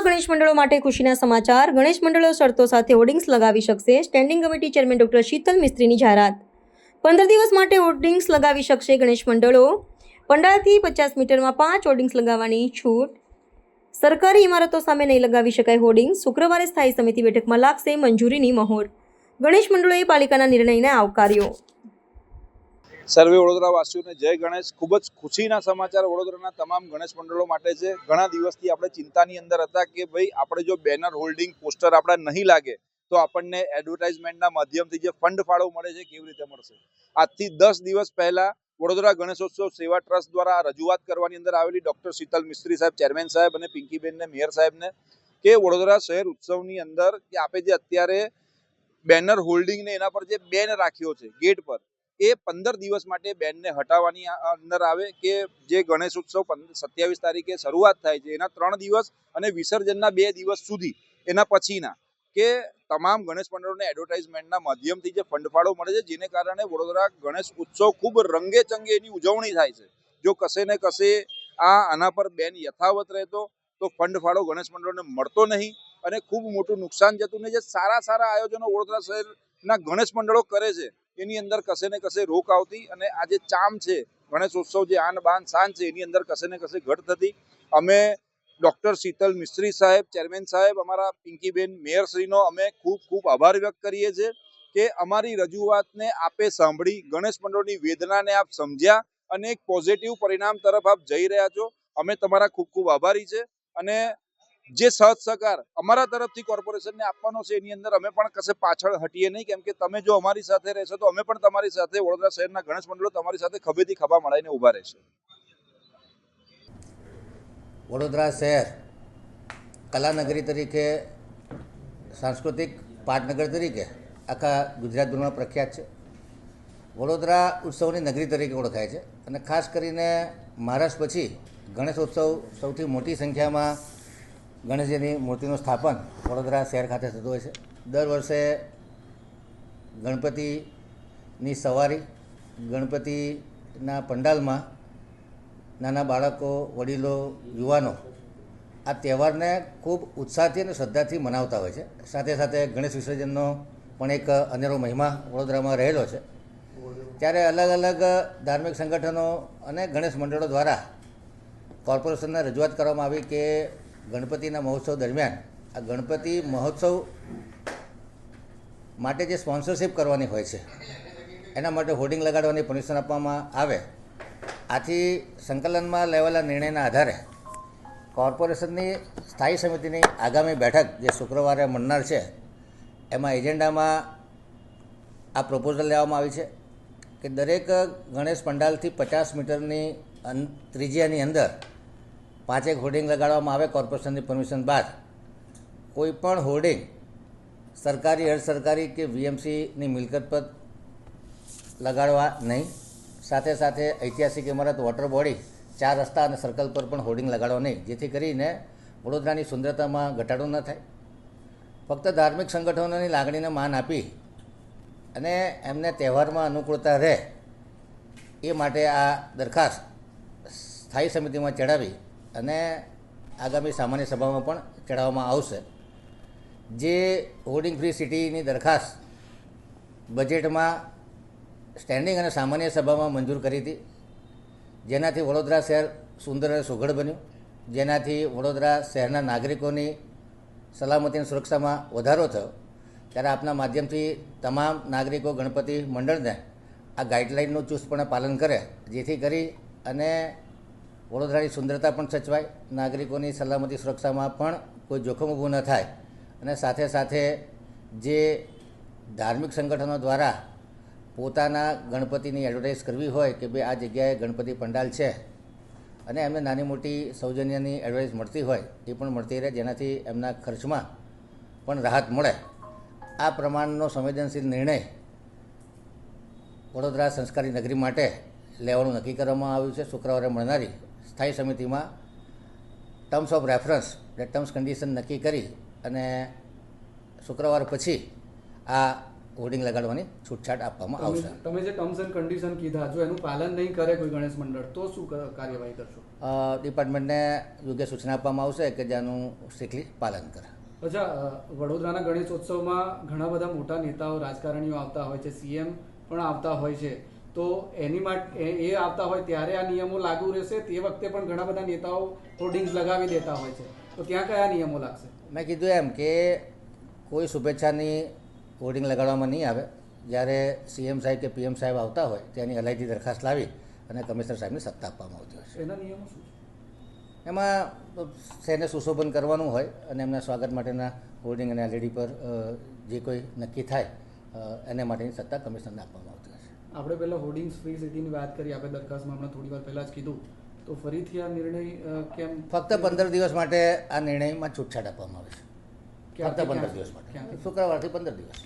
ગણેશ મંડળો માટે ખુશીના સમાચાર. ગણેશ મંડળો શરતો સાથે હોર્ડિંગ્સ લગાવી શકશે. Standing committee chairman doctor Sheetal મિસ્ત્રીની જાહેરાત. 15 દિવસ માટે હોર્ડિંગ્સ લગાવી શકશે ગણેશ મંડળો. પંડાલથી 50 મીટરમાં 5 હોર્ડિંગ્સ લગાવવાની છૂટ. સરકારી ઇમારતો સામે નહીં લગાવી શકાય હોર્ડિંગ્સ. શુક્રવારે સ્થાયી સમિતિ બેઠકમાં લાગશે મંજૂરીની મહોર. ગણેશ મંડળોએ પાલિકાના નિર્ણયને આવકાર્યો. સર્વે વડોદરાવાસીઓને જય ગણેશ. ખૂબ જ ખુશીના સમાચાર વડોદરાના તમામ ગણેશ મંડળો માટે છે. ઘણા દિવસથી આપણે ચિંતાની અંદર હતા કે ભાઈ આપણે જો બેનર હોલ્ડિંગ પોસ્ટર આપણા નહીં લાગે તો આપણને એડવર્ટાઇઝમેન્ટના માધ્યમથી જે ફંડ ફાળો મળે છે કેવી રીતે મળશે. આજથી 10 દિવસ પહેલા વડોદરા ગણેશોત્સવ સેવા ટ્રસ્ટ દ્વારા રજૂઆત કરવાની અંદર આવેલી ડોક્ટર શીતલ મિસ્ત્રી સાહેબ, ચેરમેન સાહેબ અને પિંકીબેનને, મેયર સાહેબને કે વડોદરા શહેર ઉત્સવની અંદર કે આપણે જે અત્યારે બેનર હોલ્ડિંગ ને એના પર જે બેન રાખ્યો છે ગેટ પર, એ 15 દિવસ માટે બેનને હટાવવાની અંદર આવે કે જે ગણેશ ઉત્સવ 27 તારીખે શરૂઆત થાય છે એના 3 દિવસ અને વિસર્જનના 2 દિવસ સુધી એના પછીના કે તમામ ગણેશ મંડળોને એડવર્ટાઇઝમેન્ટના માધ્યમથી જે ફંડ ફાળો મળે છે, જેને કારણે વડોદરા ગણેશ ઉત્સવ ખૂબ રંગે ચંગે એની ઉજવણી થાય છે. જો કશે ને કશે આના પર બેન યથાવત રહેતો તો ફંડ ફાળો ગણેશ મંડળોને મળતો નહીં અને ખૂબ મોટું નુકસાન જતું ને. જે સારા આયોજનો વડોદરા શહેરના ગણેશ મંડળો કરે છે એની અંદર કશે ને કશે રોક આવતી અને આ જે ચામ છે ગણેશ ઉત્સવ, જે આન બાન શાન છે એની અંદર કશે ને કશે ઘટ થતી. અમે ડોક્ટર શીતલ મિસ્ત્રી સાહેબ, ચેરમેન સાહેબ, અમારા પિંકીબેન, મેયરશ્રીનો અમે ખૂબ આભાર વ્યક્ત કરીએ છીએ કે અમારી રજૂઆતને આપે સાંભળી, ગણેશ મંડળોની વેદનાને આપ સમજ્યા અને એક પોઝિટિવ પરિણામ તરફ આપ જઈ રહ્યા છો. અમે તમારા ખૂબ આભારી છે અને જે સહજ સહકાર અમારા તરફથી કોર્પોરેશનને આપવાનો છે એની અંદર અમે પણ કશે પાછળ હટીએ નહીં, કેમ કે તમે જો અમારી સાથે રહેશો તો અમે પણ તમારી સાથે, વડોદરા શહેરના ગણેશ મંડળો તમારી સાથે ખભેથી ખભા મળાઈને ઊભા રહેશે. વડોદરા શહેર કલાનગરી તરીકે, સાંસ્કૃતિક પાટનગર તરીકે આખા ગુજરાતભરમાં પ્રખ્યાત છે. વડોદરા ઉત્સવની નગરી તરીકે ઓળખાય છે અને ખાસ કરીને મહારાષ્ટ્ર પછી ગણેશોત્સવ સૌથી મોટી સંખ્યામાં ગણેશજીની મૂર્તિનું સ્થાપન વડોદરા શહેર ખાતે થતું હોય છે. દર વર્ષે ગણપતિની સવારી, ગણપતિના પંડાલમાં નાના બાળકો, વડીલો, યુવાનો આ તહેવારને ખૂબ ઉત્સાહથી અને શ્રદ્ધાથી મનાવતા હોય છે. સાથે સાથે ગણેશ વિસર્જનનો પણ એક અનેરો મહિમા વડોદરામાં રહેલો છે. ત્યારે અલગ ધાર્મિક સંગઠનો અને ગણેશ મંડળો દ્વારા કોર્પોરેશનને રજૂઆત કરવામાં આવી કે ગણપતિના મહોત્સવ દરમિયાન આ ગણપતિ મહોત્સવ માટે જે સ્પોન્સરશિપ કરવાની હોય છે એના માટે હોર્ડિંગ લગાડવાની પરમિશન આપવામાં આવે. આથી સંકલનમાં લેવાયેલા નિર્ણયના આધારે કોર્પોરેશનની સ્થાયી સમિતિની આગામી બેઠક જે શુક્રવારે મળનાર છે એમાં એજન્ડામાં આ પ્રપોઝલ લેવામાં આવી છે કે દરેક ગણેશ પંડાલથી 50 મીટરની ત્રિજ્યાની અંદર 5 હોર્ડિંગ લગાડવામાં આવે કોર્પોરેશનની પરમિશન બાદ. કોઈ પણ હોર્ડિંગ સરકારી, અર્ધ સરકારી કે વીએમસીની મિલકત પર લગાડવા નહીં. સાથે સાથે ઐતિહાસિક ઇમારત, વોટર બોડી, 4 રસ્તા અને સર્કલ પર પણ હોર્ડિંગ લગાડવા નહીં, જેથી કરીને વડોદરાની સુંદરતામાં ઘટાડો ન થાય. ફક્ત ધાર્મિક સંગઠનોની લાગણીને માન આપી અને એમને તહેવારમાં અનુકૂળતા રહે એ માટે આ દરખાસ્ત સ્થાયી સમિતિમાં ચડાવી અને આગામી સામાન્ય સભામાં પણ ચડાવવામાં આવશે. જે હોર્ડિંગ ફ્રી સિટીની દરખાસ્ત બજેટમાં સ્ટેન્ડિંગ અને સામાન્ય સભામાં મંજૂર કરી હતી, જેનાથી વડોદરા શહેર સુંદર અને સુઘડ બન્યું, જેનાથી વડોદરા શહેરના નાગરિકોની સલામતી અને સુરક્ષામાં વધારો થયો. ત્યારે આપના માધ્યમથી તમામ નાગરિકો ગણપતિ મંડળને આ ગાઈડલાઇનનું ચુસ્તપણે પાલન કરે, જેથી કરી અને વડોદરાની સુંદરતા પણ સચવાય, નાગરિકોની સલામતી સુરક્ષામાં પણ કોઈ જોખમ ઊભું ન થાય અને સાથે સાથે જે ધાર્મિક સંગઠનો દ્વારા પોતાના ગણપતિની એડવર્ટાઇઝ કરવી હોય કે ભાઈ આ જગ્યાએ ગણપતિ પંડાલ છે અને એમને નાની મોટી સૌજન્યની એડવર્ટાઇઝ મળતી હોય એ પણ મળતી રહે, જેનાથી એમના ખર્ચમાં પણ રાહત મળે. આ પ્રમાણનો સંવેદનશીલ નિર્ણય વડોદરા સંસ્કારી નગરી માટે લેવાનું નક્કી કરવામાં આવ્યું છે. શુક્રવારે મળનારી સ્થાયી સમિતિમાં terms of reference, terms condition નક્કી કરી અને શુક્રવાર પછી આ હોર્ડિંગ લગાડવાની છૂટછાટ આપવામાં આવશે. તમે જે ટર્મ્સ એન્ડ કન્ડિશન કીધા, જો એનું પાલન નહીં કરે કોઈ ગણેશ મંડળ તો શું કાર્યવાહી કરશો? ડિપાર્ટમેન્ટને યોગ્ય સૂચના આપવામાં આવશે કે જેનું સ્ટ્રિક્ટલી પાલન કરે. અચ્છા, વડોદરાના ગણેશોત્સવમાં ઘણા બધા મોટા નેતાઓ રાજકારણીઓ આવતા હોય છે, સીએમ પણ આવતા હોય છે, તો એની માટે એ આવતા હોય ત્યારે આ નિયમો લાગુ રહેશે? તે વખતે પણ ઘણા બધા નેતાઓ હોર્ડિંગ્સ લગાવી દેતા હોય છે, તો ત્યાં કયા નિયમો લાગશે? મેં કીધું એમ કે કોઈ શુભેચ્છાની હોર્ડિંગ લગાડવામાં નહીં આવે. જ્યારે સીએમ સાહેબ કે પીએમ સાહેબ આવતા હોય તેની અલાયદી દરખાસ્ત લાવી અને કમિશનર સાહેબને સત્તા આપવામાં આવતી હોય છે. એના નિયમો શું છે? એમાં શહેરને સુશોભન કરવાનું હોય અને એમના સ્વાગત માટેના હોર્ડિંગ અને એલઈડી પર જે કોઈ નક્કી થાય એને માટેની સત્તા કમિશનરને આપવામાં આવતી હોય છે. આપણે પહેલાં હોર્ડિંગ્સ ફ્રી સિટીની વાત કરી, આપણે દરખાસ્તમાં હમણાં થોડી વાર પહેલાં જ કીધું, તો ફરીથી આ નિર્ણય કેમ? ફક્ત 15 દિવસ માટે આ નિર્ણયમાં છૂટછાટ આપવામાં આવે છે. ફક્ત 15 દિવસ માટે, શુક્રવારથી 15 દિવસ.